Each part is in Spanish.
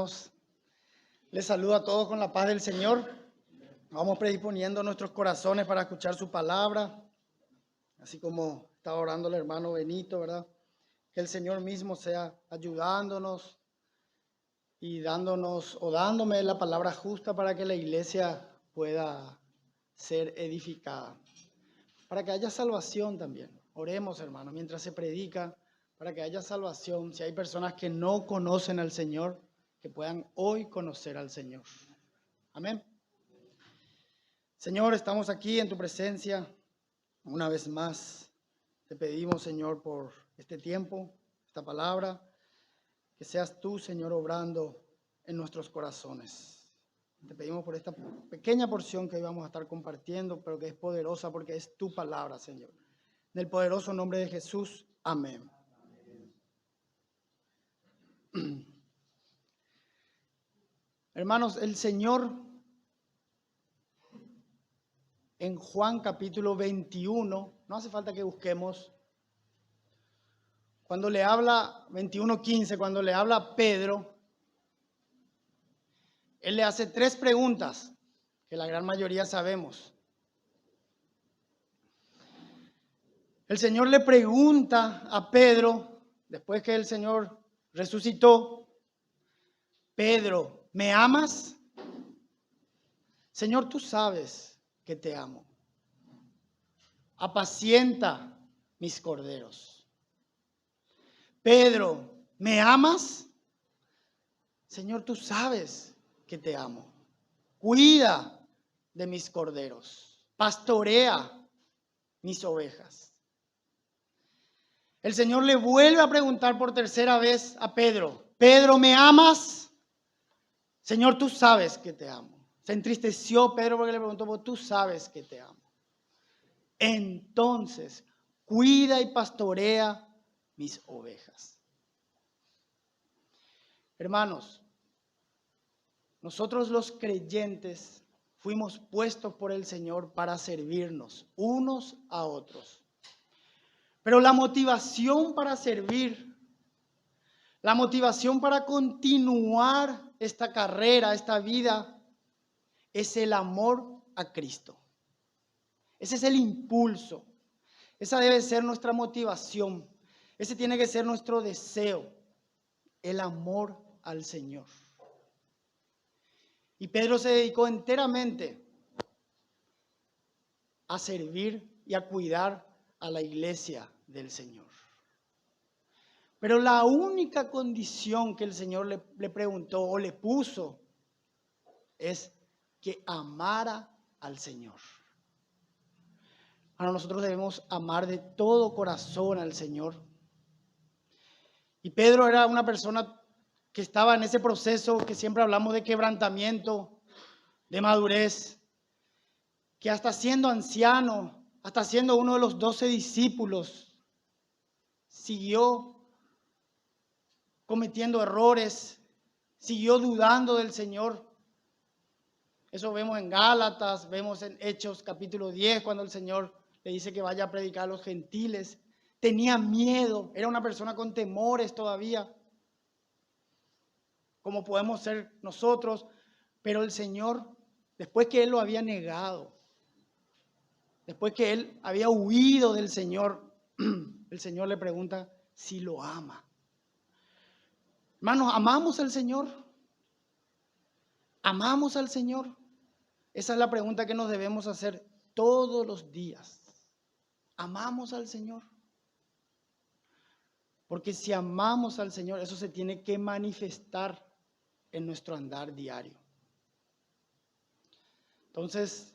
hermanos. Les saludo a todos con la paz del Señor. Vamos predisponiendo nuestros corazones para escuchar su palabra, así como estaba orando el hermano Benito, ¿verdad? Que el Señor mismo sea ayudándonos y dándome la palabra justa para que la iglesia pueda ser edificada, para que haya salvación también. Oremos, hermanos, mientras se predica, para que haya salvación. Si hay personas que no conocen al Señor, que puedan hoy conocer al Señor. Amén. Señor, estamos aquí en tu presencia una vez más. Te pedimos, Señor, por este tiempo, esta palabra, que seas tú, Señor, obrando en nuestros corazones. Te pedimos por esta pequeña porción que hoy vamos a estar compartiendo, pero que es poderosa porque es tu palabra, Señor. En el poderoso nombre de Jesús, amén. Hermanos, el Señor en Juan capítulo 21, no hace falta que busquemos, cuando le habla, 21:15, cuando le habla a Pedro, Él le hace 3 preguntas, que la gran mayoría sabemos. El Señor le pregunta a Pedro, después que el Señor resucitó: Pedro, ¿me amas? Señor, tú sabes que te amo. Apacienta mis corderos. Pedro, ¿me amas? Señor, tú sabes que te amo. Cuida de mis corderos. Pastorea mis ovejas. El Señor le vuelve a preguntar por tercera vez a Pedro: Pedro, ¿me amas? Señor, tú sabes que te amo. Se entristeció Pedro porque le preguntó: tú sabes que te amo. Entonces, cuida y pastorea mis ovejas. Hermanos, nosotros los creyentes fuimos puestos por el Señor para servirnos unos a otros. Pero la motivación para servir, la motivación para continuar esta carrera, esta vida, es el amor a Cristo. Ese es el impulso. Esa debe ser nuestra motivación. Ese tiene que ser nuestro deseo, el amor al Señor. Y Pedro se dedicó enteramente a servir y a cuidar a la iglesia del Señor. Pero la única condición que el Señor le preguntó o le puso es que amara al Señor. Ahora nosotros debemos amar de todo corazón al Señor. Y Pedro era una persona que estaba en ese proceso que siempre hablamos de quebrantamiento, de madurez, que hasta siendo anciano, hasta siendo uno de los 12 discípulos, siguió cometiendo errores, siguió dudando del Señor. Eso vemos en Gálatas, vemos en Hechos capítulo 10, cuando el Señor le dice que vaya a predicar a los gentiles. Tenía miedo, era una persona con temores todavía, como podemos ser nosotros. Pero el Señor, después que él lo había negado, después que él había huido del Señor, el Señor le pregunta si lo ama. Hermanos, ¿amamos al Señor? ¿Amamos al Señor? Esa es la pregunta que nos debemos hacer todos los días. ¿Amamos al Señor? Porque si amamos al Señor, eso se tiene que manifestar en nuestro andar diario. Entonces,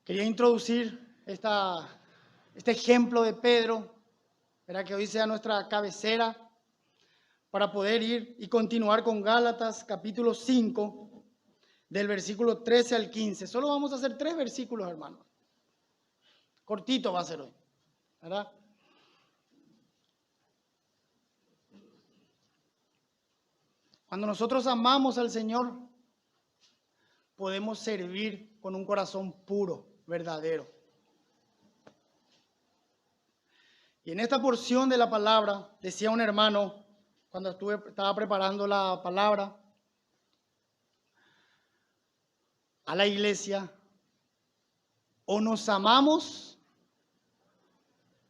quería introducir este ejemplo de Pedro, para que hoy sea nuestra cabecera, para poder ir y continuar con Gálatas capítulo 5, del versículo 13 al 15. Solo vamos a hacer 3 versículos, hermanos. Cortito va a ser hoy, ¿verdad? Cuando nosotros amamos al Señor, podemos servir con un corazón puro, verdadero. Y en esta porción de la palabra, decía un hermano, cuando estaba preparando la palabra a la iglesia: o nos amamos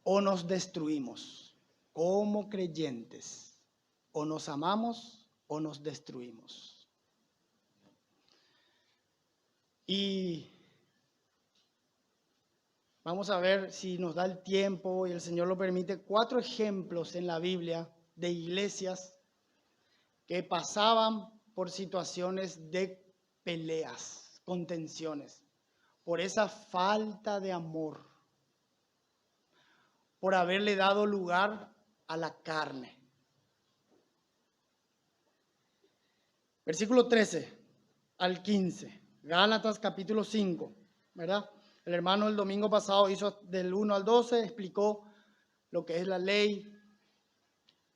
o nos destruimos. Como creyentes, o nos amamos o nos destruimos. Y vamos a ver, si nos da el tiempo y el Señor lo permite, 4 ejemplos en la Biblia de iglesias que pasaban por situaciones de peleas, contenciones, por esa falta de amor, por haberle dado lugar a la carne. Versículo 13 al 15, Gálatas capítulo 5, ¿verdad? El hermano el domingo pasado hizo del 1 al 12, explicó lo que es la ley,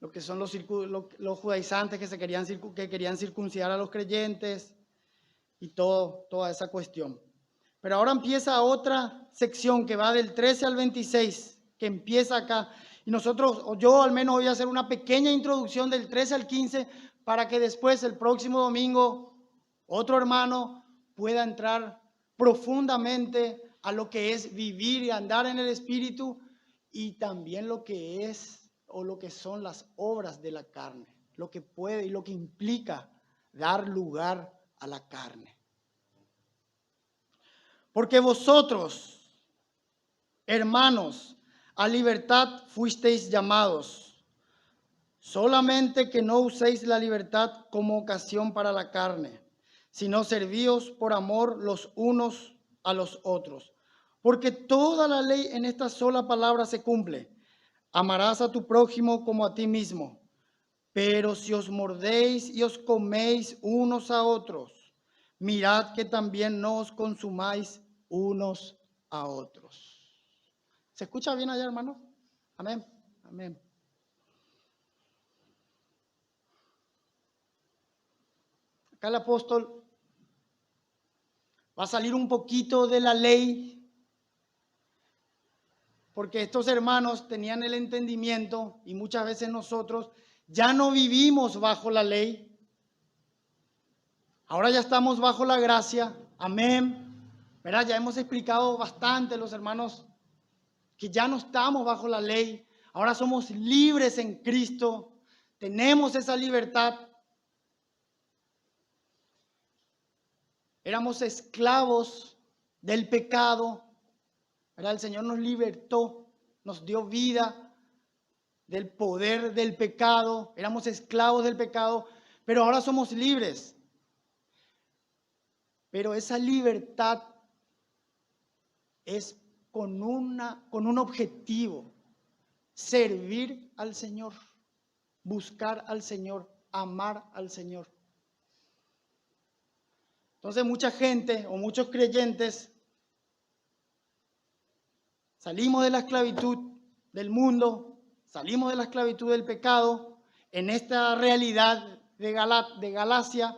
lo que son los judaizantes que querían circuncidar a los creyentes y toda esa cuestión. Pero ahora empieza otra sección que va del 13 al 26, que empieza acá. Y yo al menos voy a hacer una pequeña introducción del 13 al 15 para que después, el próximo domingo, otro hermano pueda entrar profundamente a lo que es vivir y andar en el Espíritu, y también lo que es o lo que son las obras de la carne, lo que puede y lo que implica dar lugar a la carne. Porque vosotros, hermanos, a libertad fuisteis llamados, solamente que no uséis la libertad como ocasión para la carne, sino servíos por amor los unos a los otros. Porque toda la ley en esta sola palabra se cumple: amarás a tu prójimo como a ti mismo. Pero si os mordéis y os coméis unos a otros, mirad que también no os consumáis unos a otros. ¿Se escucha bien allá, hermano? Amén. Amén. Acá el apóstol va a salir un poquito de la ley, porque estos hermanos tenían el entendimiento, y muchas veces nosotros ya no vivimos bajo la ley. Ahora ya estamos bajo la gracia. Amén. ¿Verdad? Ya hemos explicado bastante, los hermanos, que ya no estamos bajo la ley. Ahora somos libres en Cristo. Tenemos esa libertad. Éramos esclavos del pecado. ¿Verdad? El Señor nos libertó, nos dio vida del poder del pecado. Éramos esclavos del pecado, pero ahora somos libres. Pero esa libertad es con un objetivo: servir al Señor, buscar al Señor, amar al Señor. Entonces mucha gente o muchos creyentes salimos de la esclavitud del mundo, salimos de la esclavitud del pecado. En esta realidad de Galacia,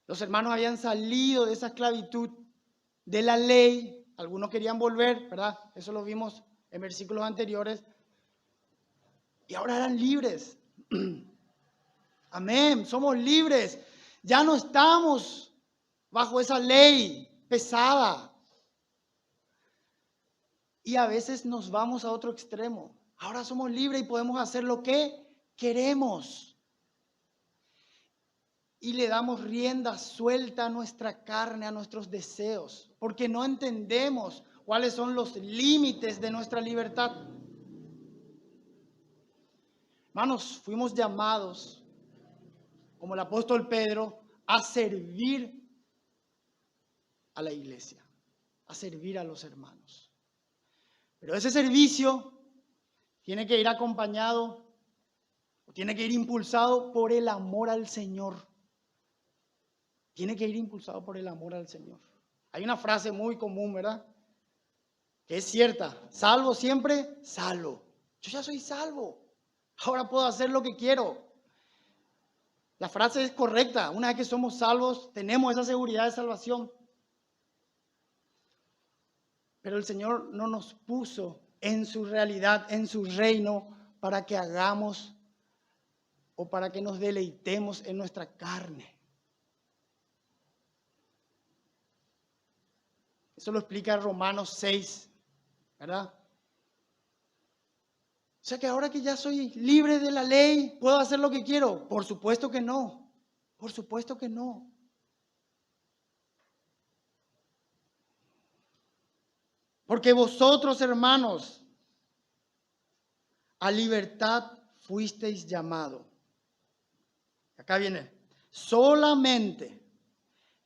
los hermanos habían salido de esa esclavitud de la ley. Algunos querían volver, ¿verdad? Eso lo vimos en versículos anteriores. Y ahora eran libres. Amén, somos libres. Ya no estamos bajo esa ley pesada. Y a veces nos vamos a otro extremo. Ahora somos libres y podemos hacer lo que queremos. Y le damos rienda suelta a nuestra carne, a nuestros deseos, porque no entendemos cuáles son los límites de nuestra libertad. Hermanos, fuimos llamados, como el apóstol Pedro, a servir a la iglesia, a servir a los hermanos. Pero ese servicio tiene que ir acompañado, o tiene que ir impulsado por el amor al Señor. Tiene que ir impulsado por el amor al Señor. Hay una frase muy común, ¿verdad? Que es cierta: salvo siempre, salvo. Yo ya soy salvo. Ahora puedo hacer lo que quiero. La frase es correcta. Una vez que somos salvos, tenemos esa seguridad de salvación. Pero el Señor no nos puso en su realidad, en su reino, para que hagamos o para que nos deleitemos en nuestra carne. Eso lo explica Romanos 6, ¿verdad? O sea que ahora que ya soy libre de la ley, ¿puedo hacer lo que quiero? Por supuesto que no. Por supuesto que no. Porque vosotros, hermanos, a libertad fuisteis llamados. Acá viene. Solamente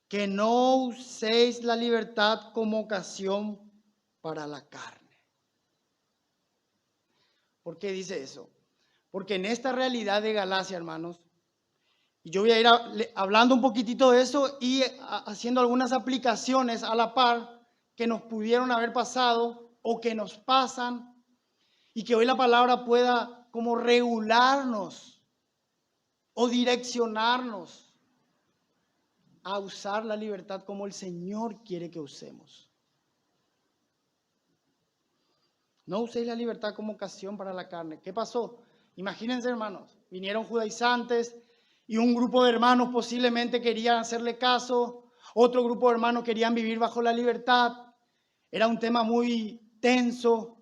que no uséis la libertad como ocasión para la carne. ¿Por qué dice eso? Porque en esta realidad de Galacia, hermanos, y yo voy a ir hablando un poquitito de eso y haciendo algunas aplicaciones a la par que nos pudieron haber pasado o que nos pasan, y que hoy la palabra pueda como regularnos o direccionarnos a usar la libertad como el Señor quiere que usemos. No uséis la libertad como ocasión para la carne. ¿Qué pasó? Imagínense, hermanos, vinieron judaizantes y un grupo de hermanos posiblemente querían hacerle caso, otro grupo de hermanos querían vivir bajo la libertad. Era un tema muy tenso,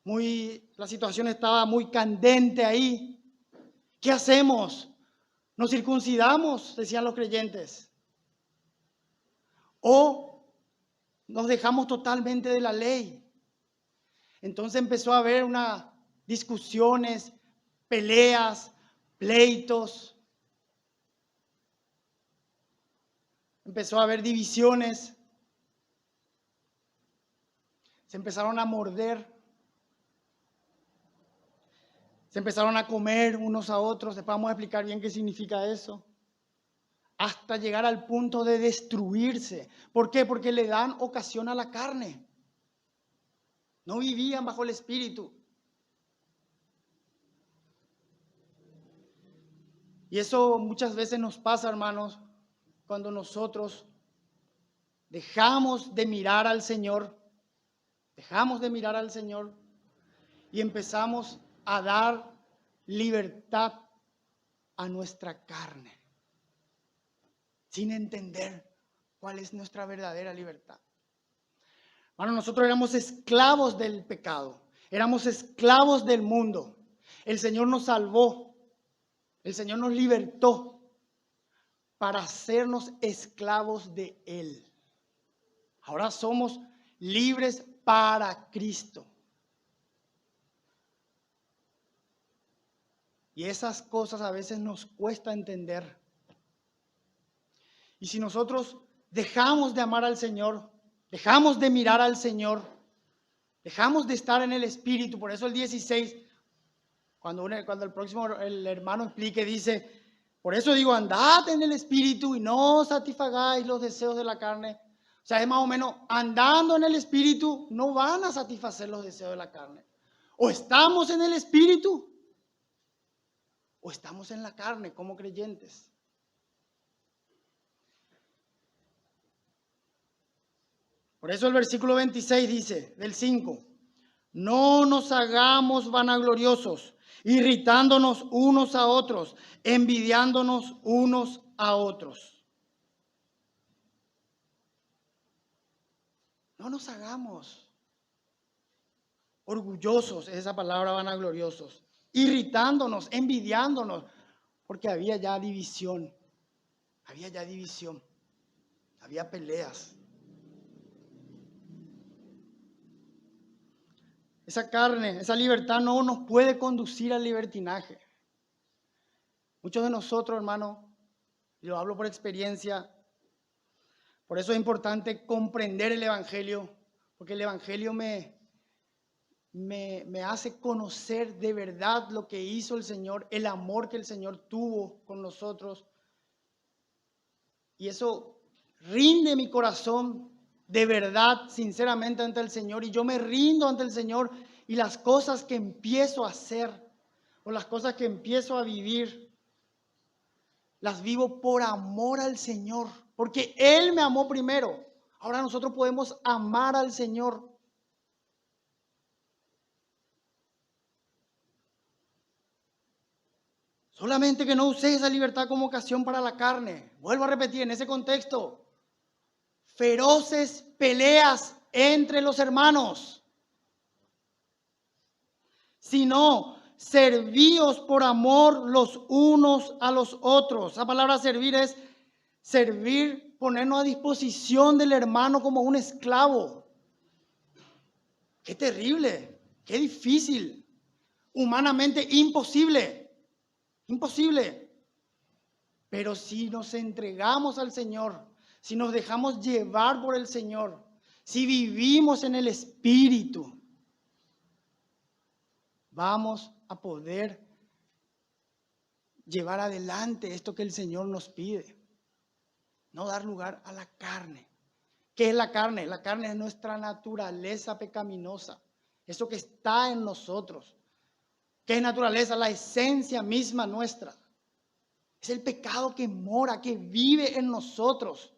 la situación estaba muy candente ahí. ¿Qué hacemos? ¿Nos circuncidamos?, decían los creyentes. ¿O nos dejamos totalmente de la ley? Entonces empezó a haber discusiones, peleas, pleitos. Empezó a haber divisiones. Se empezaron a morder. Se empezaron a comer unos a otros. Después vamos a explicar bien qué significa eso. Hasta llegar al punto de destruirse. ¿Por qué? Porque le dan ocasión a la carne. No vivían bajo el Espíritu. Y eso muchas veces nos pasa, hermanos, cuando nosotros dejamos de mirar al Señor, y empezamos a dar libertad a nuestra carne, sin entender cuál es nuestra verdadera libertad. Bueno, nosotros éramos esclavos del pecado, éramos esclavos del mundo. El Señor nos salvó, el Señor nos libertó para hacernos esclavos de Él. Ahora somos libres para Cristo. Y esas cosas a veces nos cuesta entender. Y si nosotros dejamos de amar al Señor, dejamos de mirar al Señor, dejamos de estar en el Espíritu, por eso el 16, cuando el hermano explique, dice, por eso digo, andad en el Espíritu y no satisfagáis los deseos de la carne. O sea, es más o menos, andando en el Espíritu, no van a satisfacer los deseos de la carne. O estamos en el Espíritu, o estamos en la carne como creyentes. Por eso el versículo 26 dice, del 5, no nos hagamos vanagloriosos, irritándonos unos a otros, envidiándonos unos a otros. No nos hagamos orgullosos, es esa palabra, vanagloriosos, irritándonos, envidiándonos, porque había ya división, había peleas. Esa carne, esa libertad no nos puede conducir al libertinaje. Muchos de nosotros, hermanos, y lo hablo por experiencia, por eso es importante comprender el Evangelio, porque el Evangelio me hace conocer de verdad lo que hizo el Señor, el amor que el Señor tuvo con nosotros. Y eso rinde mi corazón de verdad, sinceramente ante el Señor, y yo me rindo ante el Señor, y las cosas que empiezo a hacer o las cosas que empiezo a vivir, las vivo por amor al Señor, porque Él me amó primero. Ahora nosotros podemos amar al Señor. Solamente que no uses esa libertad como ocasión para la carne. Vuelvo a repetir, en ese contexto, feroces peleas entre los hermanos, sino servíos por amor los unos a los otros. La palabra servir es servir, ponernos a disposición del hermano como un esclavo. Qué terrible, qué difícil, humanamente imposible, imposible. Pero si nos entregamos al Señor, si nos dejamos llevar por el Señor, si vivimos en el Espíritu, vamos a poder llevar adelante esto que el Señor nos pide. No dar lugar a la carne. ¿Qué es la carne? La carne es nuestra naturaleza pecaminosa. Eso que está en nosotros. ¿Qué es naturaleza? La esencia misma nuestra. Es el pecado que mora, que vive en nosotros.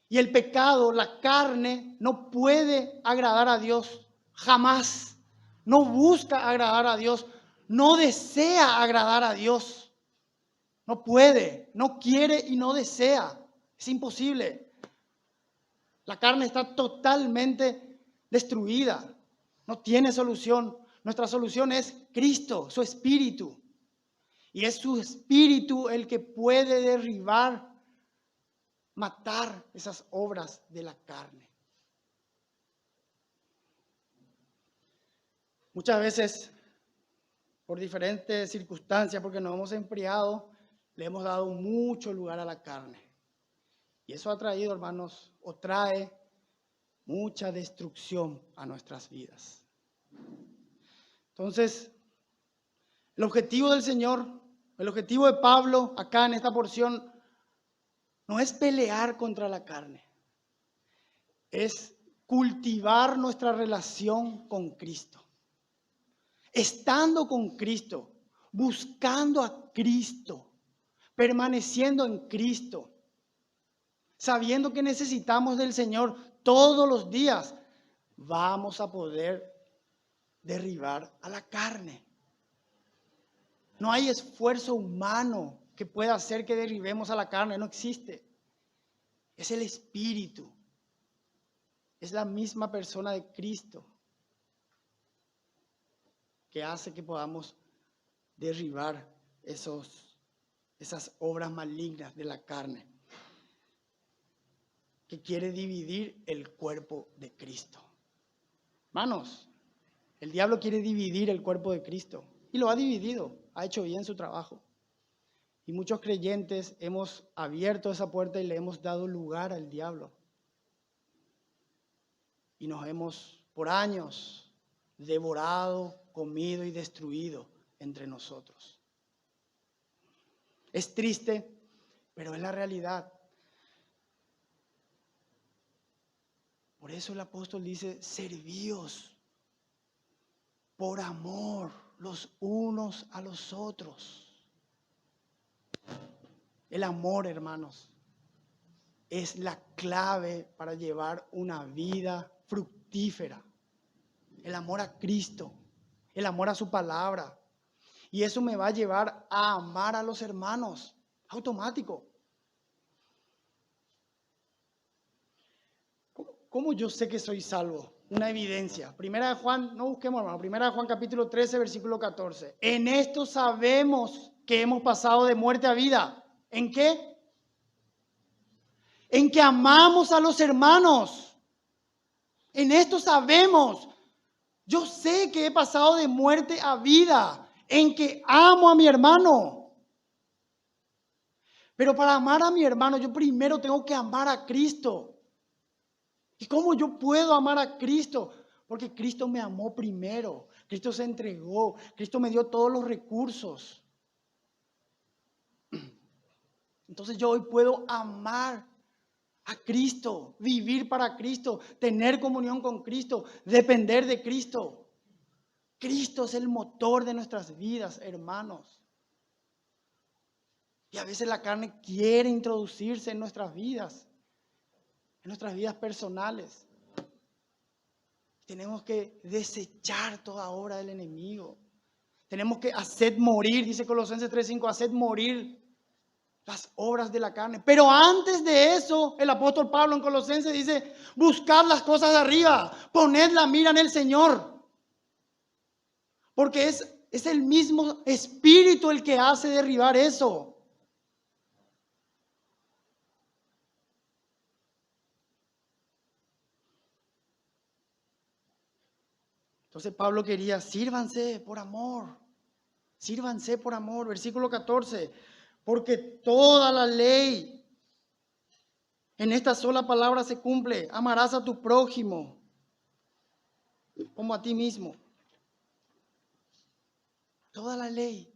Y el pecado, la carne, no puede agradar a Dios. Jamás. No busca agradar a Dios. No desea agradar a Dios. No puede, no quiere y no desea. Es imposible. La carne está totalmente destruida. No tiene solución. Nuestra solución es Cristo, su Espíritu. Y es su Espíritu el que puede derribar, matar esas obras de la carne. Muchas veces, por diferentes circunstancias, porque nos hemos enfriado, le hemos dado mucho lugar a la carne. Y eso ha traído, hermanos, o trae mucha destrucción a nuestras vidas. Entonces, el objetivo del Señor, el objetivo de Pablo acá en esta porción, no es pelear contra la carne, es cultivar nuestra relación con Cristo. Estando con Cristo, buscando a Cristo, permaneciendo en Cristo, sabiendo que necesitamos del Señor todos los días, vamos a poder derribar a la carne. No hay esfuerzo humano que pueda hacer que derribemos a la carne, no existe. Es el Espíritu, es la misma persona de Cristo que hace que podamos derribar esas obras malignas de la carne, que quiere dividir el cuerpo de Cristo. Hermanos, el diablo quiere dividir el cuerpo de Cristo y lo ha dividido, ha hecho bien su trabajo. Y muchos creyentes hemos abierto esa puerta y le hemos dado lugar al diablo. Y nos hemos, por años, devorado, comido y destruido entre nosotros. Es triste, pero es la realidad. Por eso el apóstol dice, servíos por amor los unos a los otros. El amor, hermanos, es la clave para llevar una vida fructífera. El amor a Cristo, el amor a su palabra. Y eso me va a llevar a amar a los hermanos, automático. ¿Cómo yo sé que soy salvo? Una evidencia. Primera de Juan, no busquemos, hermano. Primera de Juan capítulo 13, versículo 14. En esto sabemos que hemos pasado de muerte a vida. ¿En qué? En que amamos a los hermanos. En esto sabemos. Yo sé que he pasado de muerte a vida. En que amo a mi hermano. Pero para amar a mi hermano, yo primero tengo que amar a Cristo. ¿Y cómo yo puedo amar a Cristo? Porque Cristo me amó primero. Cristo se entregó. Cristo me dio todos los recursos. Entonces yo hoy puedo amar a Cristo, vivir para Cristo, tener comunión con Cristo, depender de Cristo. Cristo es el motor de nuestras vidas, hermanos. Y a veces la carne quiere introducirse en nuestras vidas personales. Tenemos que desechar toda obra del enemigo. Tenemos que hacer morir, dice Colosenses 3:5, hacer morir las obras de la carne. Pero antes de eso, el apóstol Pablo en Colosenses dice, buscad las cosas de arriba, poned la mira en el Señor. Porque es el mismo Espíritu el que hace derribar eso. Entonces Pablo quería, sírvanse por amor. Sírvanse por amor. Versículo 14. Porque toda la ley en esta sola palabra se cumple. Amarás a tu prójimo como a ti mismo. Toda la ley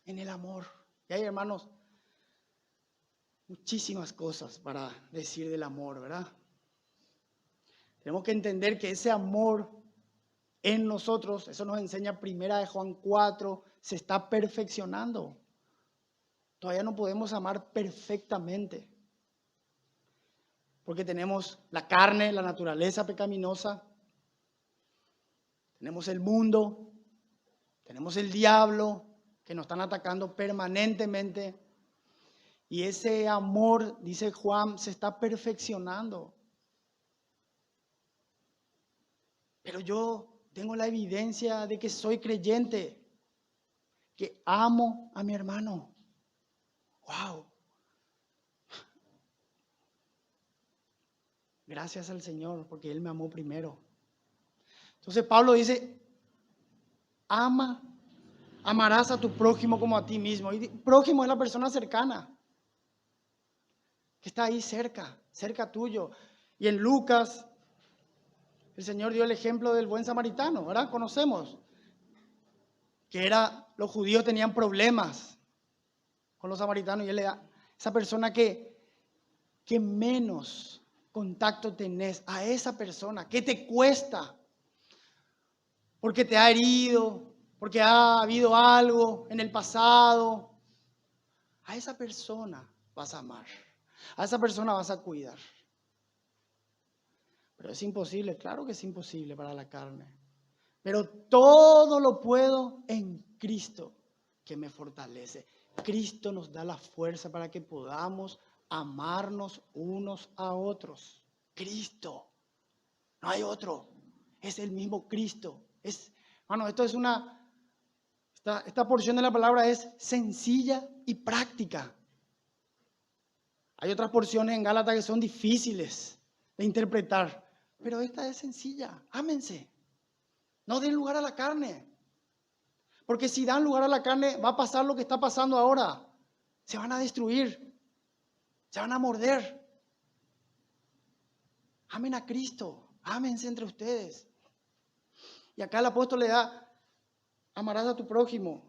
en el amor. Y hay, hermanos, muchísimas cosas para decir del amor, ¿verdad? Tenemos que entender que ese amor en nosotros, eso nos enseña 1 Juan 4, se está perfeccionando. Todavía no podemos amar perfectamente. Porque tenemos la carne, la naturaleza pecaminosa. Tenemos el mundo. Tenemos el diablo que nos están atacando permanentemente. Y ese amor, dice Juan, se está perfeccionando. Pero yo tengo la evidencia de que soy creyente, que amo a mi hermano. ¡Wow! Gracias al Señor, porque Él me amó primero. Entonces Pablo dice, amarás a tu prójimo como a ti mismo. Y prójimo es la persona cercana, que está ahí cerca tuyo. Y en Lucas, el Señor dio el ejemplo del buen samaritano, ¿verdad? Conocemos que los judíos tenían problemas con los samaritanos y él era esa persona que menos contacto tenés, a esa persona, que te cuesta, porque te ha herido, porque ha habido algo en el pasado. A esa persona vas a amar, a esa persona vas a cuidar. Pero es imposible, claro que es imposible para la carne. Pero todo lo puedo en Cristo que me fortalece. Cristo nos da la fuerza para que podamos amarnos unos a otros. Cristo, no hay otro, es el mismo Cristo. Esto es esta porción de la palabra es sencilla y práctica. Hay otras porciones en Gálatas que son difíciles de interpretar. Pero esta es sencilla. Ámense. No den lugar a la carne. Porque si dan lugar a la carne, va a pasar lo que está pasando ahora. Se van a destruir. Se van a morder. Amen a Cristo. Ámense entre ustedes. Y acá el apóstol le da, amarás a tu prójimo.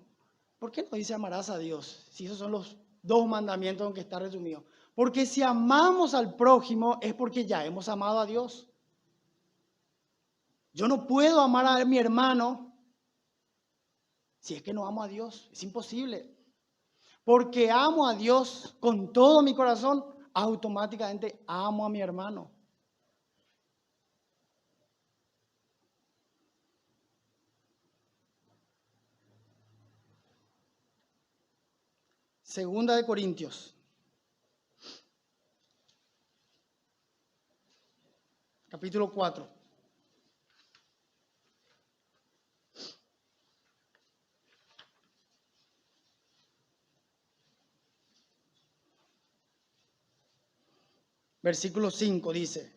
¿Por qué no dice amarás a Dios? Si esos son los dos mandamientos en que está resumido. Porque si amamos al prójimo es porque ya hemos amado a Dios. Yo no puedo amar a mi hermano si es que no amo a Dios. Es imposible. Porque amo a Dios con todo mi corazón, automáticamente amo a mi hermano. Segunda de Corintios. Capítulo 4. Versículo 5 dice,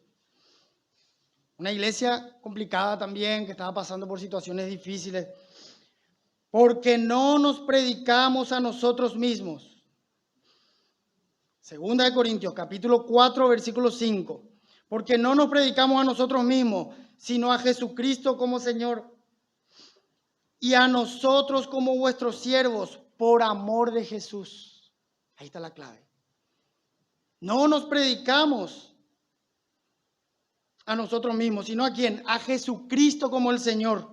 una iglesia complicada también, que estaba pasando por situaciones difíciles, porque no nos predicamos a nosotros mismos. Segunda de Corintios, capítulo 4, versículo 5, porque no nos predicamos a nosotros mismos, sino a Jesucristo como Señor, y a nosotros como vuestros siervos, por amor de Jesús. Ahí está la clave. No nos predicamos a nosotros mismos, sino a quién? A Jesucristo como el Señor.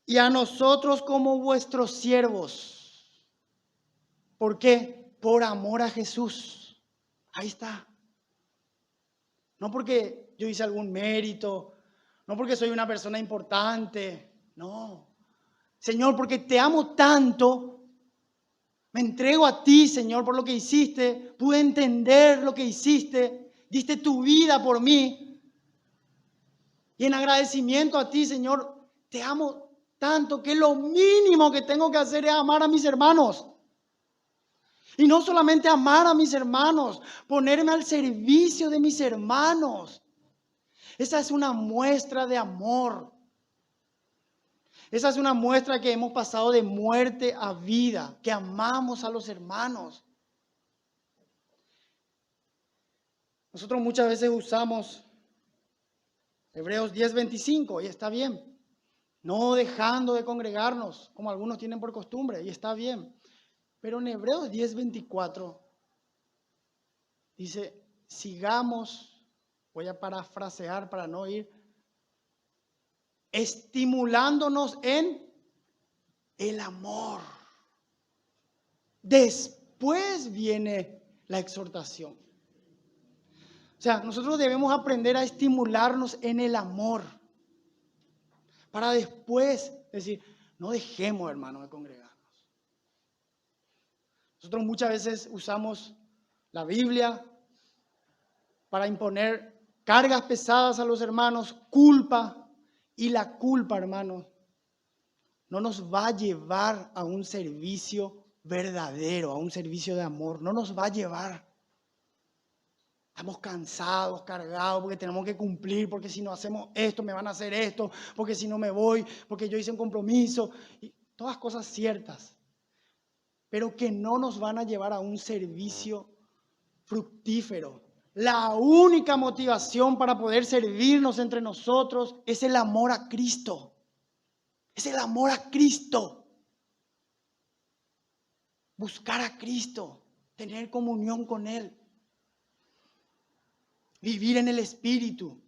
Y a nosotros como vuestros siervos. ¿Por qué? Por amor a Jesús. Ahí está. No porque yo hice algún mérito, no porque soy una persona importante, No, Señor, porque te amo tanto, me entrego a ti, Señor, por lo que hiciste, pude entender lo que hiciste, diste tu vida por mí. Y en agradecimiento a ti, Señor, te amo tanto que lo mínimo que tengo que hacer es amar a mis hermanos. Y no solamente amar a mis hermanos, ponerme al servicio de mis hermanos. Esa es una muestra de amor. Esa es una muestra que hemos pasado de muerte a vida, que amamos a los hermanos. Nosotros muchas veces usamos Hebreos 10:25 y está bien. No dejando de congregarnos, como algunos tienen por costumbre, y está bien. Pero en Hebreos 10:24 dice, sigamos, voy a parafrasear para no ir, estimulándonos en el amor. Después viene la exhortación. O sea, nosotros debemos aprender a estimularnos en el amor. Para después decir, no dejemos, hermano, de congregarnos. Nosotros muchas veces usamos la Biblia para imponer cargas pesadas a los hermanos, culpa. Y la culpa, hermano, no nos va a llevar a un servicio verdadero, a un servicio de amor. No nos va a llevar. Estamos cansados, cargados, porque tenemos que cumplir, porque si no hacemos esto, me van a hacer esto, porque si no me voy, porque yo hice un compromiso. Y todas cosas ciertas, pero que no nos van a llevar a un servicio fructífero. La única motivación para poder servirnos entre nosotros es el amor a Cristo. Es el amor a Cristo. Buscar a Cristo, tener comunión con Él. Vivir en el Espíritu.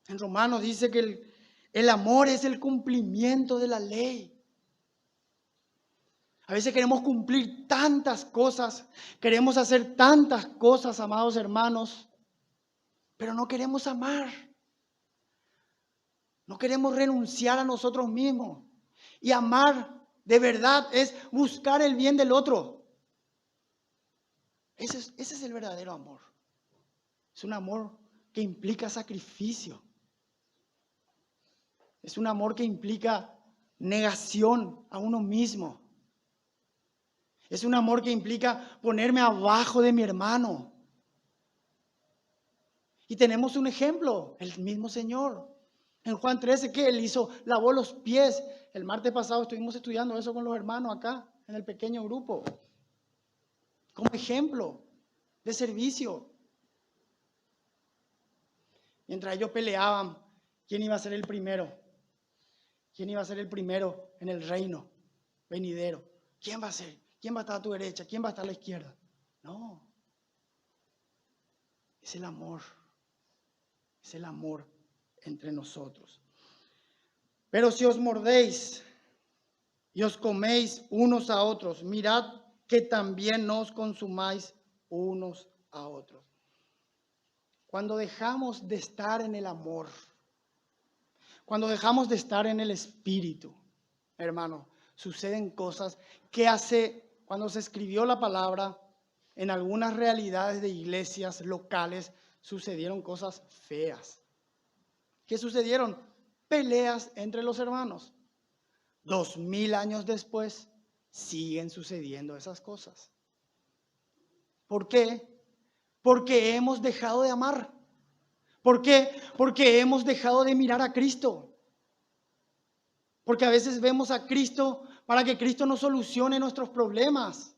En Romanos dice que el amor es el cumplimiento de la ley. A veces queremos cumplir tantas cosas, queremos hacer tantas cosas, amados hermanos, pero no queremos amar. No queremos renunciar a nosotros mismos. Y amar de verdad es buscar el bien del otro. Ese es el verdadero amor. Es un amor que implica sacrificio. Es un amor que implica negación a uno mismo. Es un amor que implica ponerme abajo de mi hermano. Y tenemos un ejemplo, el mismo Señor. En Juan 13, ¿qué Él hizo? Lavó los pies. El martes pasado estuvimos estudiando eso con los hermanos acá, en el pequeño grupo. Como ejemplo de servicio. Mientras ellos peleaban, ¿quién iba a ser el primero? ¿Quién iba a ser el primero en el reino venidero? ¿Quién va a ser? ¿Quién va a estar a tu derecha? ¿Quién va a estar a la izquierda? No. Es el amor. Es el amor entre nosotros. Pero si os mordéis y os coméis unos a otros, mirad que también no os consumáis unos a otros. Cuando dejamos de estar en el amor, cuando dejamos de estar en el Espíritu, hermano, suceden cosas que cuando se escribió la palabra, en algunas realidades de iglesias locales sucedieron cosas feas. ¿Qué sucedieron? Peleas entre los hermanos. 2000 años después siguen sucediendo esas cosas. ¿Por qué? Porque hemos dejado de amar. ¿Por qué? Porque hemos dejado de mirar a Cristo. Porque a veces vemos a Cristo para que Cristo nos solucione nuestros problemas.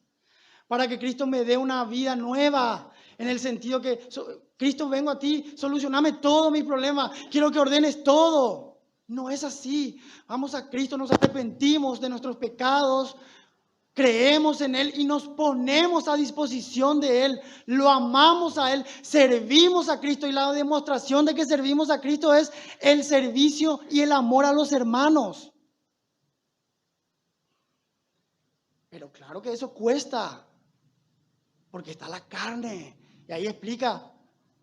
Para que Cristo me dé una vida nueva. En el sentido que, Cristo, vengo a ti, solucioname todos mis problemas. Quiero que ordenes todo. No es así. Vamos a Cristo, nos arrepentimos de nuestros pecados. Creemos en Él y nos ponemos a disposición de Él. Lo amamos a Él, servimos a Cristo. Y la demostración de que servimos a Cristo es el servicio y el amor a los hermanos. Pero claro que eso cuesta, porque está la carne. Y ahí explica,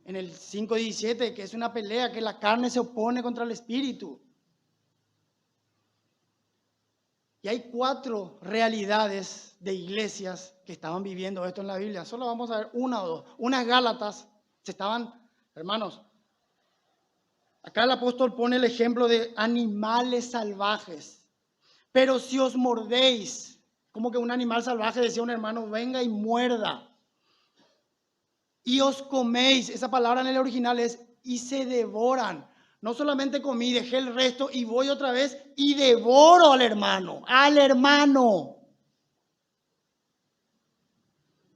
en el 5:17, que es una pelea, que la carne se opone contra el espíritu. Y hay 4 realidades de iglesias que estaban viviendo esto en la Biblia. Solo vamos a ver una o dos. Una es Gálatas. Hermanos, acá el apóstol pone el ejemplo de animales salvajes. Pero si os mordéis, como que un animal salvaje, decía un hermano, venga y muerda. Y os coméis, esa palabra en el original es, y se devoran. No solamente comí, dejé el resto y voy otra vez y devoro al hermano,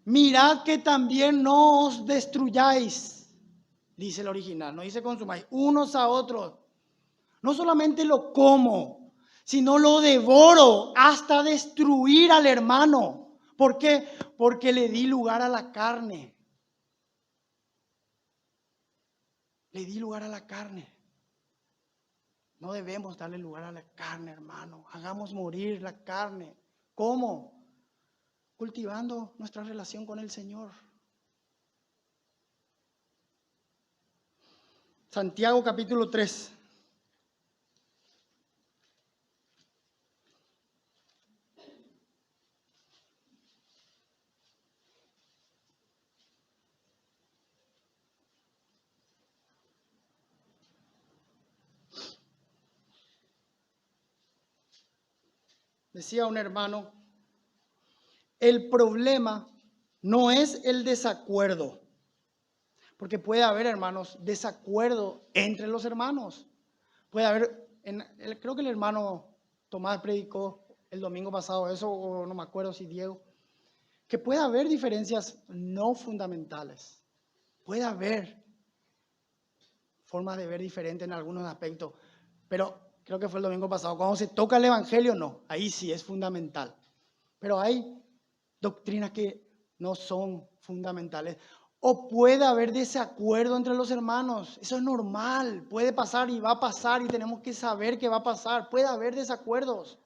Mirad que también no os destruyáis, dice el original, no dice consumáis, unos a otros. No solamente lo como, sino lo devoro hasta destruir al hermano. ¿Por qué? Porque le di lugar a la carne. Le di lugar a la carne. No debemos darle lugar a la carne, hermano. Hagamos morir la carne. ¿Cómo? Cultivando nuestra relación con el Señor. Santiago capítulo 3. Decía un hermano, el problema no es el desacuerdo, porque puede haber, hermanos, desacuerdo entre los hermanos. Puede haber, creo que el hermano Tomás predicó el domingo pasado eso, o no me acuerdo si Diego, que puede haber diferencias no fundamentales. Puede haber formas de ver diferentes en algunos aspectos, pero creo que fue el domingo pasado, cuando se toca el evangelio, no, ahí sí es fundamental. Pero hay doctrinas que no son fundamentales. O puede haber desacuerdo entre los hermanos, eso es normal, puede pasar y va a pasar y tenemos que saber que va a pasar, puede haber desacuerdos.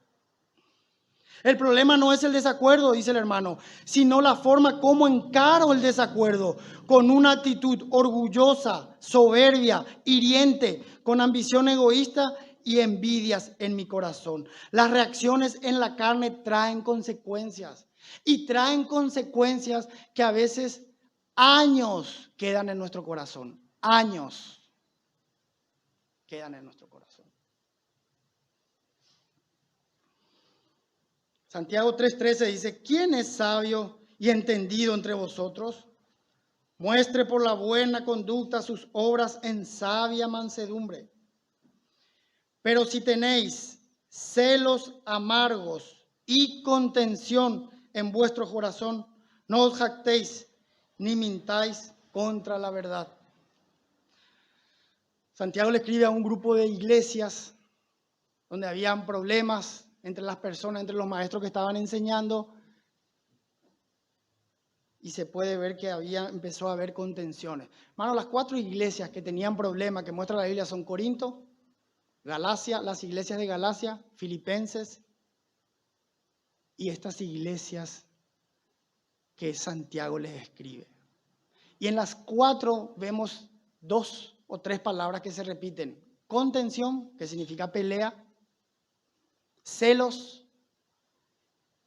El problema no es el desacuerdo, dice el hermano, sino la forma como encaro el desacuerdo, con una actitud orgullosa, soberbia, hiriente, con ambición egoísta y envidias en mi corazón. Las reacciones en la carne traen consecuencias, y traen consecuencias que a veces años quedan en nuestro corazón, años quedan en nuestro corazón. Santiago 3:13 dice, ¿quién es sabio y entendido entre vosotros? Muestre por la buena conducta sus obras en sabia mansedumbre. Pero si tenéis celos amargos y contención en vuestro corazón, no os jactéis ni mintáis contra la verdad. Santiago le escribe a un grupo de iglesias donde habían problemas entre las personas, entre los maestros que estaban enseñando, y se puede ver que empezó a haber contenciones. Hermano, las 4 iglesias que tenían problemas que muestra la Biblia son Corinto, Galacia, las iglesias de Galacia, Filipenses y estas iglesias que Santiago les escribe. Y en las 4 vemos 2 o 3 palabras que se repiten. Contención, que significa pelea, celos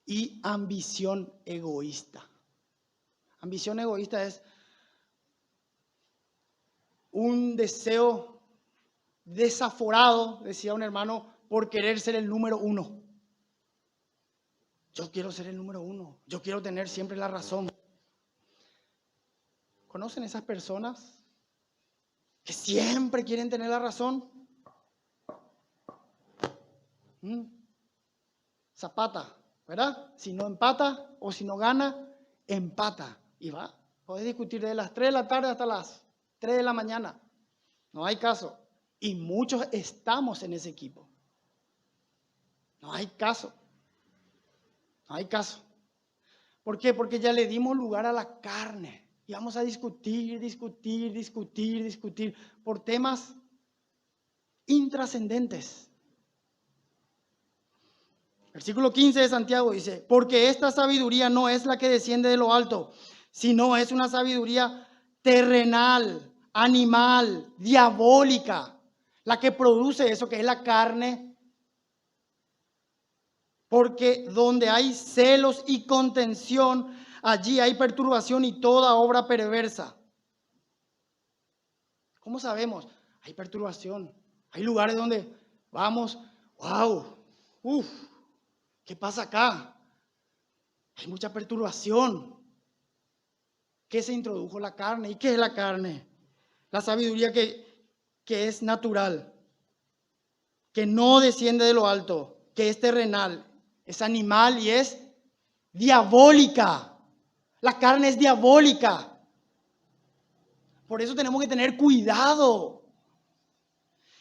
y ambición egoísta. Ambición egoísta es un deseo desaforado, decía un hermano, por querer ser el número 1. Yo quiero ser el número 1, yo quiero tener siempre la razón. ¿Conocen esas personas que siempre quieren tener la razón? Zapata, ¿verdad? Si no empata o si no gana, empata. Y va, podés discutir desde las 3 de la tarde hasta las 3 de la mañana. No hay caso. Y muchos estamos en ese equipo. No hay caso. No hay caso. ¿Por qué? Porque ya le dimos lugar a la carne. Y vamos a discutir por temas intrascendentes. Versículo 15 de Santiago dice, porque esta sabiduría no es la que desciende de lo alto, sino es una sabiduría terrenal, animal, diabólica, la que produce eso, que es la carne. Porque donde hay celos y contención, allí hay perturbación y toda obra perversa. ¿Cómo sabemos? Hay perturbación. Hay lugares donde vamos, wow, ¿qué pasa acá? Hay mucha perturbación. ¿Qué se introdujo? La carne. ¿Y qué es la carne? La sabiduría que es natural, que no desciende de lo alto, que es terrenal, es animal y es diabólica. La carne es diabólica. Por eso tenemos que tener cuidado.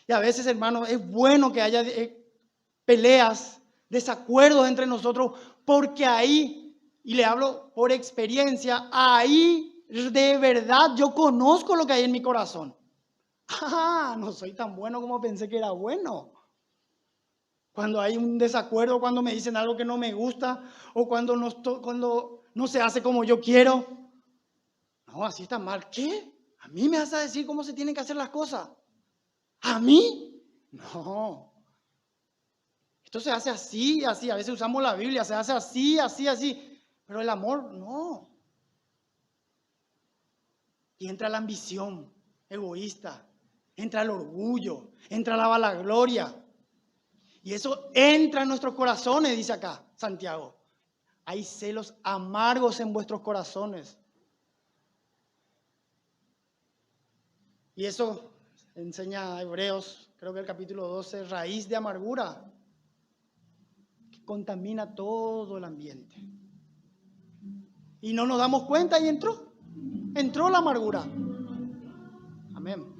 Y a veces, hermano, es bueno que haya peleas, desacuerdos entre nosotros, porque ahí, y le hablo por experiencia, ahí de verdad yo conozco lo que hay en mi corazón. No soy tan bueno como pensé que era bueno. Cuando hay un desacuerdo, cuando me dicen algo que no me gusta, o cuando no se hace como yo quiero. No, así está mal. ¿Qué? ¿A mí me vas a decir cómo se tienen que hacer las cosas? ¿A mí? No. Esto se hace así, así. A veces usamos la Biblia, se hace así, así, así. Pero el amor, no. Y entra la ambición egoísta, entra el orgullo, entra la vanagloria. Y eso entra en nuestros corazones, dice acá Santiago. Hay celos amargos en vuestros corazones. Y eso enseña a Hebreos, creo que el capítulo 12, raíz de amargura, que contamina todo el ambiente. Y no nos damos cuenta y entró la amargura. Amén.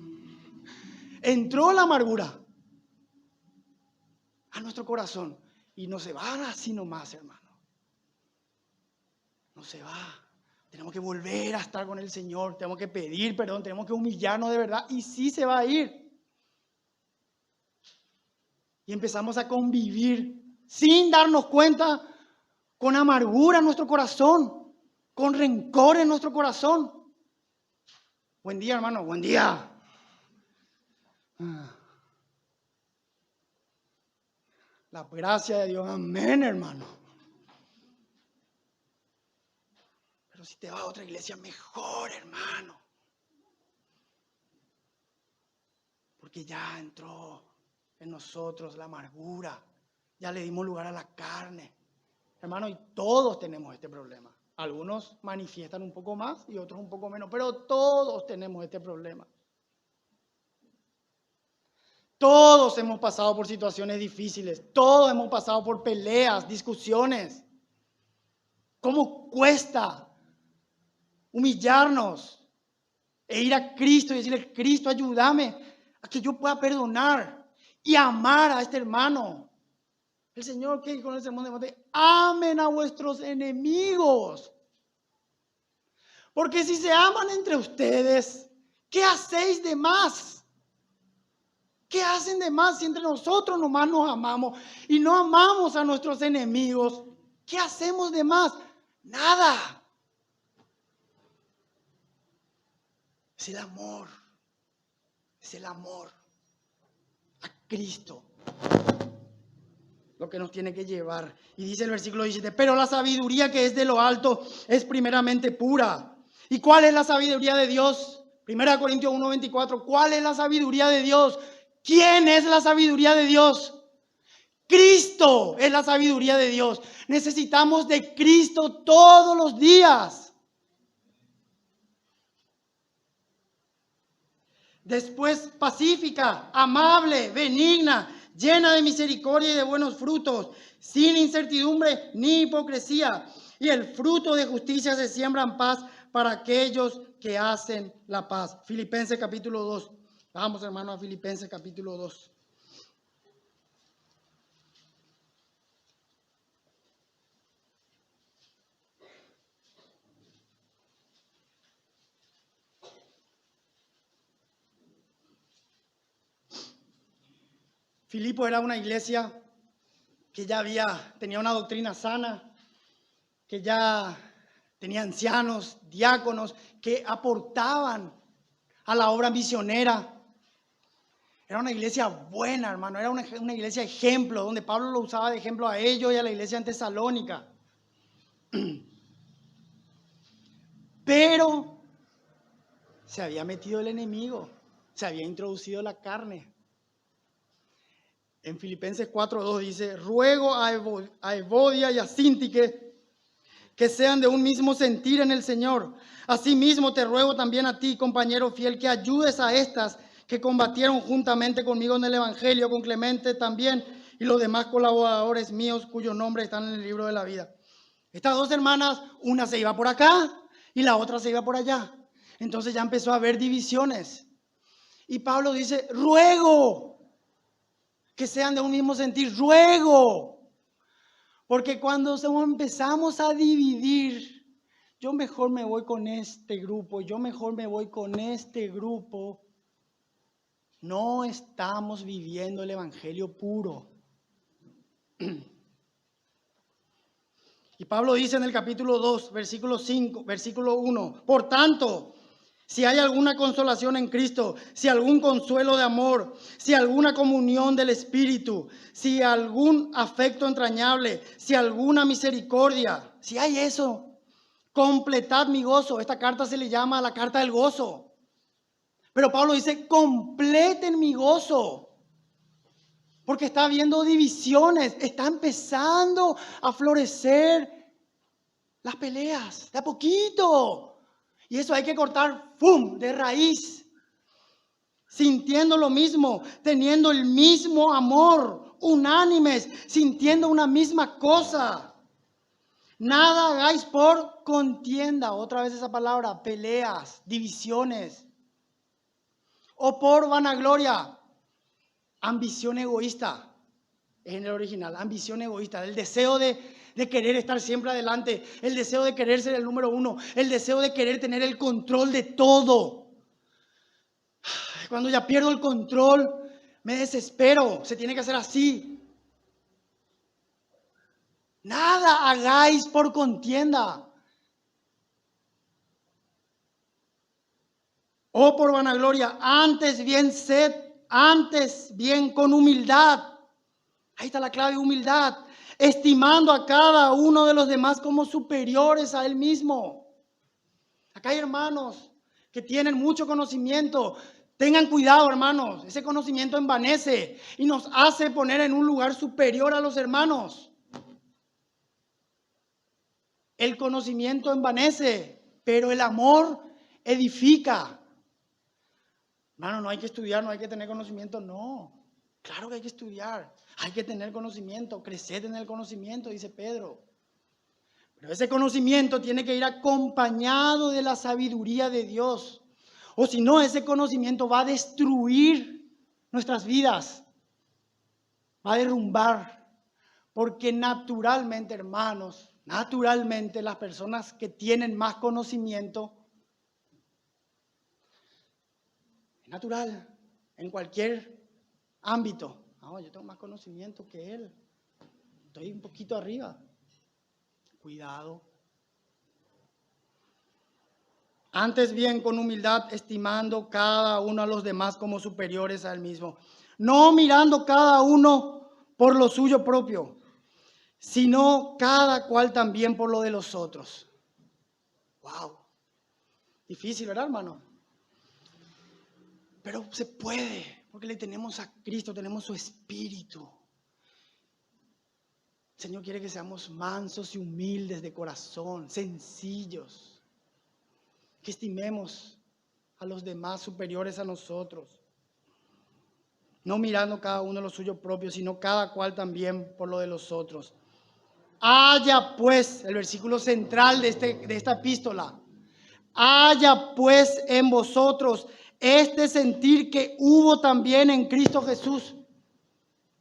Entró la amargura a nuestro corazón y no se va así nomás, hermano. No se va. Tenemos que volver a estar con el Señor, tenemos que pedir perdón, tenemos que humillarnos de verdad y sí se va a ir. Y empezamos a convivir sin darnos cuenta, con amargura en nuestro corazón, con rencor en nuestro corazón. Buen día, hermano, buen día. La gracia de Dios, amén, hermano. Pero si te vas a otra iglesia, mejor, hermano. Porque ya entró en nosotros la amargura. Ya le dimos lugar a la carne. Hermano, y todos tenemos este problema. Algunos manifiestan un poco más y otros un poco menos, pero todos tenemos este problema. Todos hemos pasado por situaciones difíciles, todos hemos pasado por peleas, discusiones. ¿Cómo cuesta humillarnos e ir a Cristo y decirle, Cristo, ayúdame a que yo pueda perdonar y amar a este hermano? El Señor, ¿qué dijo en el sermón de Mateo? Amen a vuestros enemigos. Porque si se aman entre ustedes, ¿qué hacéis de más? ¿Qué hacen de más si entre nosotros nomás nos amamos y no amamos a nuestros enemigos? ¿Qué hacemos de más? Nada. Es el amor. Es el amor a Cristo lo que nos tiene que llevar. Y dice el versículo 17, pero la sabiduría que es de lo alto es primeramente pura. ¿Y cuál es la sabiduría de Dios? 1 Corintios 1:24, ¿cuál es la sabiduría de Dios? ¿Quién es la sabiduría de Dios? Cristo es la sabiduría de Dios. Necesitamos de Cristo todos los días. Después, pacífica, amable, benigna, llena de misericordia y de buenos frutos, sin incertidumbre ni hipocresía. Y el fruto de justicia se siembra en paz para aquellos que hacen la paz. Filipenses capítulo 2. Vamos, hermano, a Filipenses capítulo 2. Filipo era una iglesia que ya tenía una doctrina sana, que ya tenía ancianos, diáconos, que aportaban a la obra misionera. Era una iglesia buena, hermano, era una iglesia ejemplo, donde Pablo lo usaba de ejemplo a ellos y a la iglesia en Tesalónica. Pero se había metido el enemigo, se había introducido la carne. En Filipenses 4:2 dice: ruego a Evodia y a Síntique que sean de un mismo sentir en el Señor. Asimismo te ruego también a ti, compañero fiel, que ayudes a estas que combatieron juntamente conmigo en el Evangelio, con Clemente también y los demás colaboradores míos cuyos nombres están en el libro de la vida. Estas dos hermanas, una se iba por acá y la otra se iba por allá. Entonces ya empezó a haber divisiones. Y Pablo dice: ruego que sean de un mismo sentir, ruego. Porque cuando empezamos a dividir, yo mejor me voy con este grupo, yo mejor me voy con este grupo, no estamos viviendo el evangelio puro. Y Pablo dice en el capítulo 2, versículo 5, versículo 1, por tanto, si hay alguna consolación en Cristo, si algún consuelo de amor, si alguna comunión del Espíritu, si algún afecto entrañable, si alguna misericordia, si hay eso, completad mi gozo. Esta carta se le llama la carta del gozo. Pero Pablo dice: completen mi gozo. Porque está habiendo divisiones, está empezando a florecer las peleas, de a poquito. Y eso hay que cortar, ¡pum!, de raíz. Sintiendo lo mismo, teniendo el mismo amor, unánimes, sintiendo una misma cosa. Nada hagáis por contienda, otra vez esa palabra, peleas, divisiones. O por vanagloria, ambición egoísta. Es en el original, ambición egoísta, el deseo de querer estar siempre adelante, el deseo de querer ser el número uno, el deseo de querer tener el control de todo. Cuando ya pierdo el control, me desespero, se tiene que hacer así. Nada hagáis por contienda o por vanagloria, antes bien con humildad. Ahí está la clave, humildad. Estimando a cada uno de los demás como superiores a él mismo. Acá hay hermanos que tienen mucho conocimiento. Tengan cuidado, hermanos. Ese conocimiento envanece y nos hace poner en un lugar superior a los hermanos. El conocimiento envanece, pero el amor edifica. Hermano, no hay que estudiar, no hay que tener conocimiento, no. Claro que hay que estudiar, hay que tener conocimiento, crecer en el conocimiento, dice Pedro. Pero ese conocimiento tiene que ir acompañado de la sabiduría de Dios. O si no, ese conocimiento va a destruir nuestras vidas, va a derrumbar. Porque naturalmente, hermanos, naturalmente las personas que tienen más conocimiento, es natural, en cualquier ámbito. No, yo tengo más conocimiento que él. Estoy un poquito arriba. Cuidado. Antes bien, con humildad, estimando cada uno a los demás como superiores a él mismo. No mirando cada uno por lo suyo propio, sino cada cual también por lo de los otros. Wow. Difícil, ¿verdad, hermano? Pero se puede. Porque le tenemos a Cristo, tenemos su Espíritu. El Señor quiere que seamos mansos y humildes de corazón, sencillos. Que estimemos a los demás superiores a nosotros. No mirando cada uno lo suyo propio, sino cada cual también por lo de los otros. Haya pues, el versículo central de esta epístola. Haya pues en vosotros este sentir que hubo también en Cristo Jesús.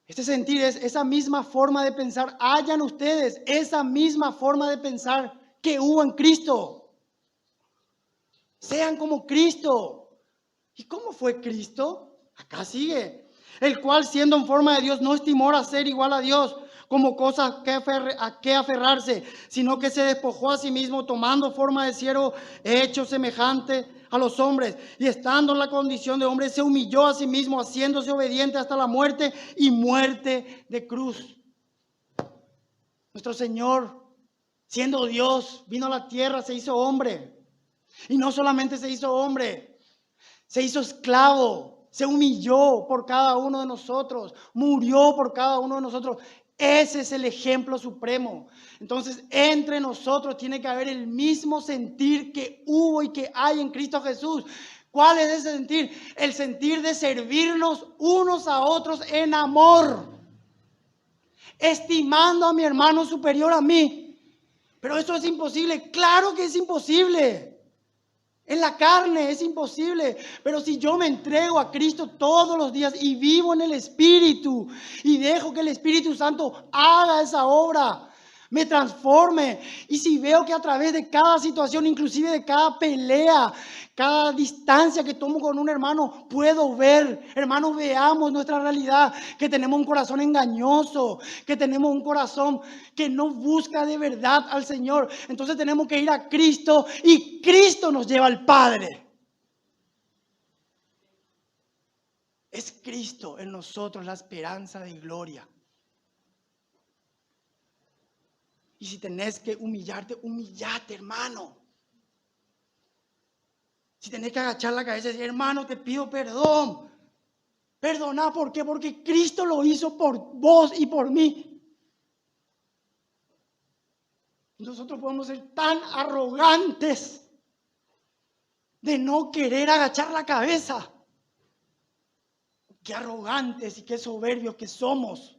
Este sentir es esa misma forma de pensar. Hayan ustedes esa misma forma de pensar que hubo en Cristo. Sean como Cristo. ¿Y cómo fue Cristo? Acá sigue. El cual, siendo en forma de Dios, no estimó a ser igual a Dios, como cosas a que aferrarse, sino que se despojó a sí mismo, tomando forma de siervo, hecho semejante a los hombres, y estando en la condición de hombre, se humilló a sí mismo, haciéndose obediente hasta la muerte y muerte de cruz. Nuestro Señor, siendo Dios, vino a la tierra, se hizo hombre. Y no solamente se hizo hombre, se hizo esclavo, se humilló por cada uno de nosotros, murió por cada uno de nosotros. Ese es el ejemplo supremo. Entonces, entre nosotros tiene que haber el mismo sentir que hubo y que hay en Cristo Jesús. ¿Cuál es ese sentir? El sentir de servirnos unos a otros en amor, estimando a mi hermano superior a mí. Pero eso es imposible. Claro que es imposible. En la carne es imposible, pero si yo me entrego a Cristo todos los días y vivo en el Espíritu y dejo que el Espíritu Santo haga esa obra, me transforme, y si veo que a través de cada situación, inclusive de cada pelea, cada distancia que tomo con un hermano, puedo ver, hermanos, veamos nuestra realidad, que tenemos un corazón engañoso, que tenemos un corazón que no busca de verdad al Señor. Entonces tenemos que ir a Cristo y Cristo nos lleva al Padre. Es Cristo en nosotros la esperanza de gloria. Y si tenés que humillarte, humillate, hermano. Si tenés que agachar la cabeza y decir, hermano, te pido perdón. Perdona, ¿por qué? Porque Cristo lo hizo por vos y por mí. Nosotros podemos ser tan arrogantes de no querer agachar la cabeza. Qué arrogantes y qué soberbios que somos.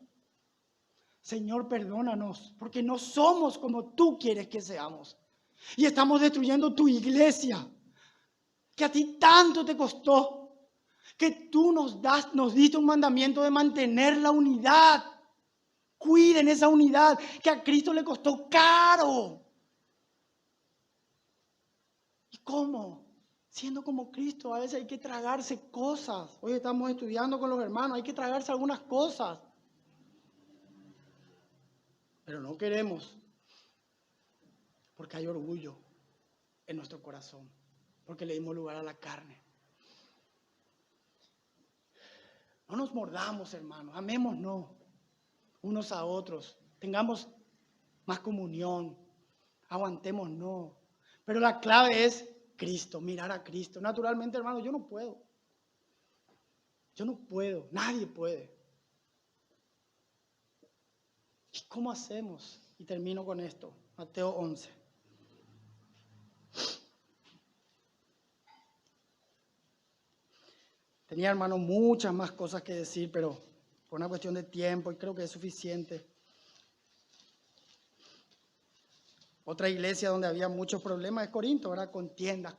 Señor, perdónanos, porque no somos como tú quieres que seamos. Y estamos destruyendo tu iglesia, que a ti tanto te costó, que tú nos diste un mandamiento de mantener la unidad. Cuiden esa unidad que a Cristo le costó caro. ¿Y cómo? Siendo como Cristo, a veces hay que tragarse cosas. Hoy estamos estudiando con los hermanos, hay que tragarse algunas cosas. Pero no queremos, porque hay orgullo en nuestro corazón, porque le dimos lugar a la carne. No nos mordamos, hermanos, amémonos unos a otros, tengamos más comunión, aguantémonos. Pero la clave es Cristo, mirar a Cristo. Naturalmente, hermano, yo no puedo, nadie puede. ¿Y cómo hacemos? Y termino con esto, Mateo 11. Tenía, hermano, muchas más cosas que decir, pero por una cuestión de tiempo, y creo que es suficiente. Otra iglesia donde había muchos problemas es Corinto, ¿verdad? Contiendas.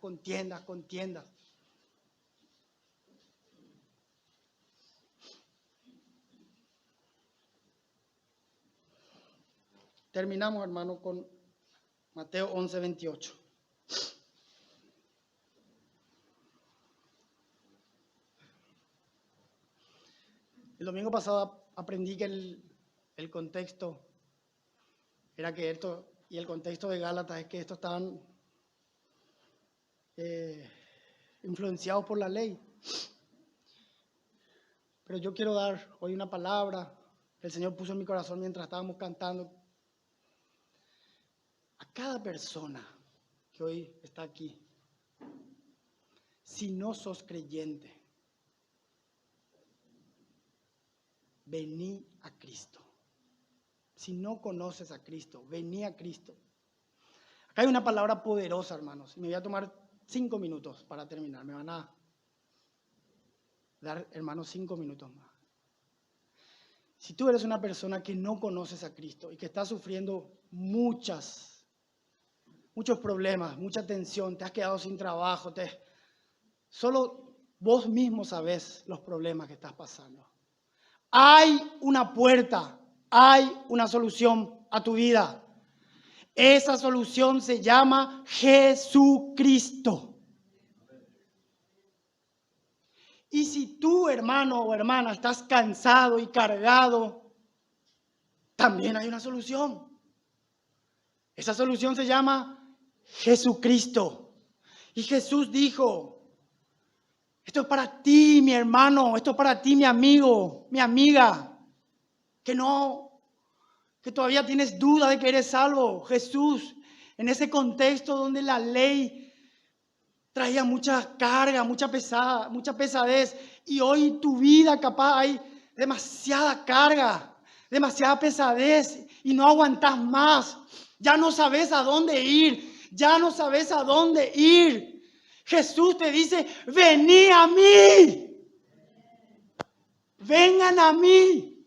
Terminamos, hermano, con Mateo 11, 28. El domingo pasado aprendí que el contexto era que esto, y el contexto de Gálatas es que estos estaban influenciados por la ley. Pero yo quiero dar hoy una palabra que el Señor puso en mi corazón mientras estábamos cantando. A cada persona que hoy está aquí, si no sos creyente, vení a Cristo. Si no conoces a Cristo, vení a Cristo. Acá hay una palabra poderosa, hermanos. Me voy a tomar 5 minutos para terminar. Me van a dar, hermanos, 5 minutos más. Si tú eres una persona que no conoces a Cristo y que está sufriendo muchos problemas, mucha tensión, te has quedado sin trabajo, solo vos mismo sabés los problemas que estás pasando. Hay una puerta, hay una solución a tu vida. Esa solución se llama Jesucristo. Y si tú, hermano o hermana, estás cansado y cargado también hay una solución. Esa solución se llama Jesucristo. Y Jesús dijo, esto es para ti, mi hermano, esto es para ti, mi amigo, mi amiga, que todavía tienes duda de que eres salvo. Jesús, en ese contexto donde la ley traía mucha carga, mucha pesadez, y hoy tu vida capaz hay demasiada carga, demasiada pesadez, y no aguantas más. Ya no sabes a dónde ir, ya no sabes a dónde ir. Jesús te dice, vení a mí. Vengan a mí.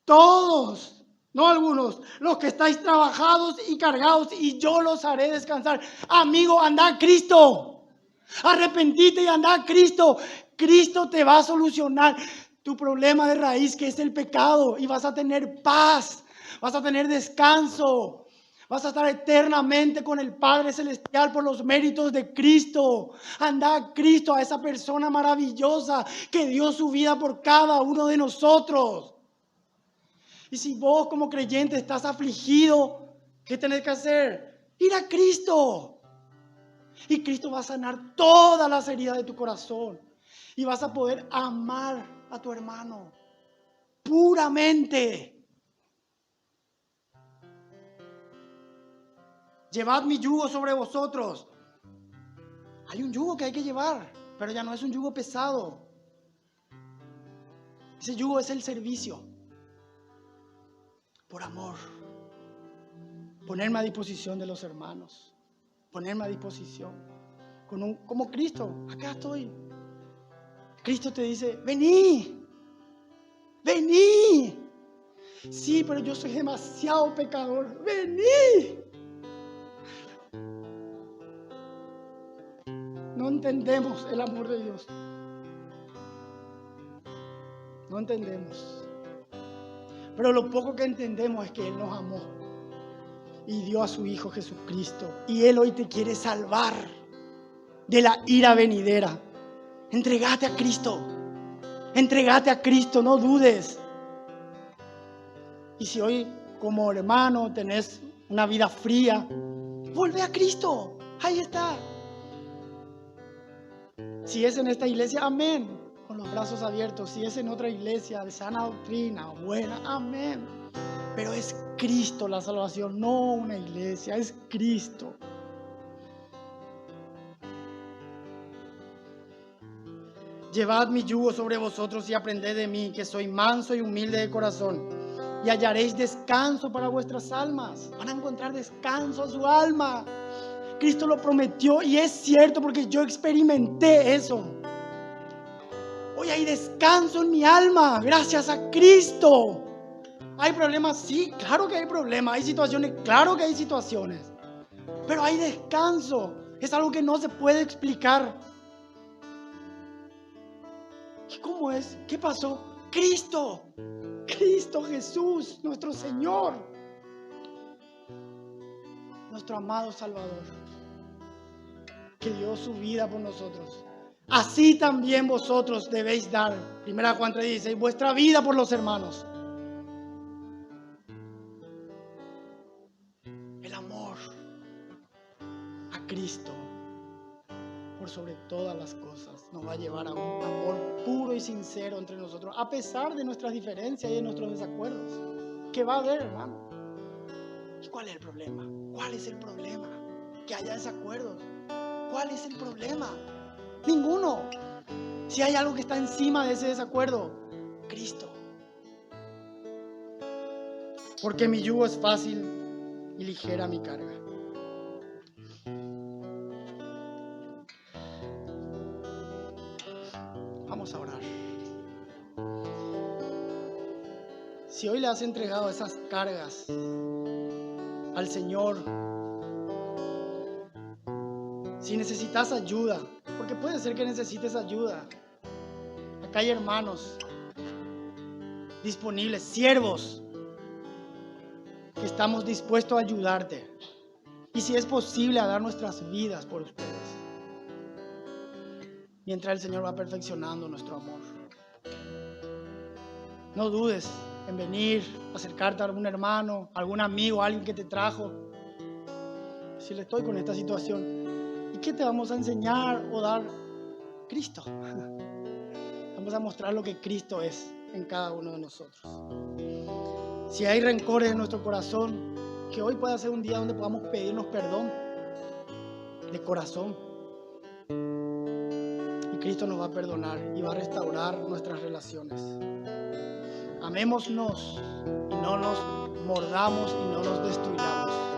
Todos, no algunos, los que estáis trabajados y cargados, y yo los haré descansar. Amigo, anda a Cristo. Arrepentite y anda a Cristo. Cristo te va a solucionar tu problema de raíz, que es el pecado, y vas a tener paz, vas a tener descanso. Vas a estar eternamente con el Padre Celestial por los méritos de Cristo. Anda a Cristo, a esa persona maravillosa que dio su vida por cada uno de nosotros. Y si vos como creyente estás afligido, ¿qué tenés que hacer? Ir a Cristo. Y Cristo va a sanar todas las heridas de tu corazón. Y vas a poder amar a tu hermano puramente. Llevad mi yugo sobre vosotros. Hay un yugo que hay que llevar, pero ya no es un yugo pesado. Ese yugo es el servicio. Por amor. Ponerme a disposición de los hermanos. Ponerme a disposición. Como Cristo, acá estoy. Cristo te dice, vení. Vení. Sí, pero yo soy demasiado pecador. Vení. No entendemos el amor de Dios. No entendemos. Pero lo poco que entendemos es que Él nos amó y dio a su Hijo Jesucristo. Y Él hoy te quiere salvar de la ira venidera. Entregate a Cristo. Entregate a Cristo, no dudes. Y si hoy como hermano tenés una vida fría, vuelve a Cristo. Ahí está. Si es en esta iglesia, amén, con los brazos abiertos. Si es en otra iglesia de sana doctrina, buena, amén. Pero es Cristo la salvación, no una iglesia, es Cristo. Llevad mi yugo sobre vosotros y aprended de mí, que soy manso y humilde de corazón, y hallaréis descanso para vuestras almas. Van a encontrar descanso a su alma. Cristo lo prometió y es cierto porque yo experimenté eso. Hoy hay descanso en mi alma gracias a Cristo. ¿Hay problemas? Sí, claro que hay problemas. ¿Hay situaciones? Claro que hay situaciones. Pero hay descanso. Es algo que no se puede explicar. ¿Cómo es? ¿Qué pasó? Cristo. Cristo Jesús, nuestro Señor. Nuestro amado Salvador, que dio su vida por nosotros. Así también vosotros debéis dar, 1 Juan 3:16, vuestra vida por los hermanos. El amor a Cristo por sobre todas las cosas nos va a llevar a un amor puro y sincero entre nosotros, a pesar de nuestras diferencias y de nuestros desacuerdos. ¿Qué va a haber, hermano? ¿Y cuál es el problema? ¿Cuál es el problema? Que haya desacuerdos. ¿Cuál es el problema? Ninguno. Si hay algo que está encima de ese desacuerdo, Cristo. Porque mi yugo es fácil y ligera mi carga. Vamos a orar. Si hoy le has entregado esas cargas al Señor, si necesitas ayuda, porque puede ser que necesites ayuda, acá hay hermanos disponibles, siervos, que estamos dispuestos a ayudarte, y si es posible a dar nuestras vidas por ustedes, mientras el Señor va perfeccionando nuestro amor. No dudes, en venir, acercarte a algún hermano, algún amigo, alguien que te trajo. Decirle, estoy con esta situación. ¿Y qué te vamos a enseñar o dar? Cristo. Vamos a mostrar lo que Cristo es en cada uno de nosotros. Si hay rencores en nuestro corazón, que hoy pueda ser un día donde podamos pedirnos perdón de corazón. Y Cristo nos va a perdonar y va a restaurar nuestras relaciones. Amémonos y no nos mordamos y no nos destruyamos.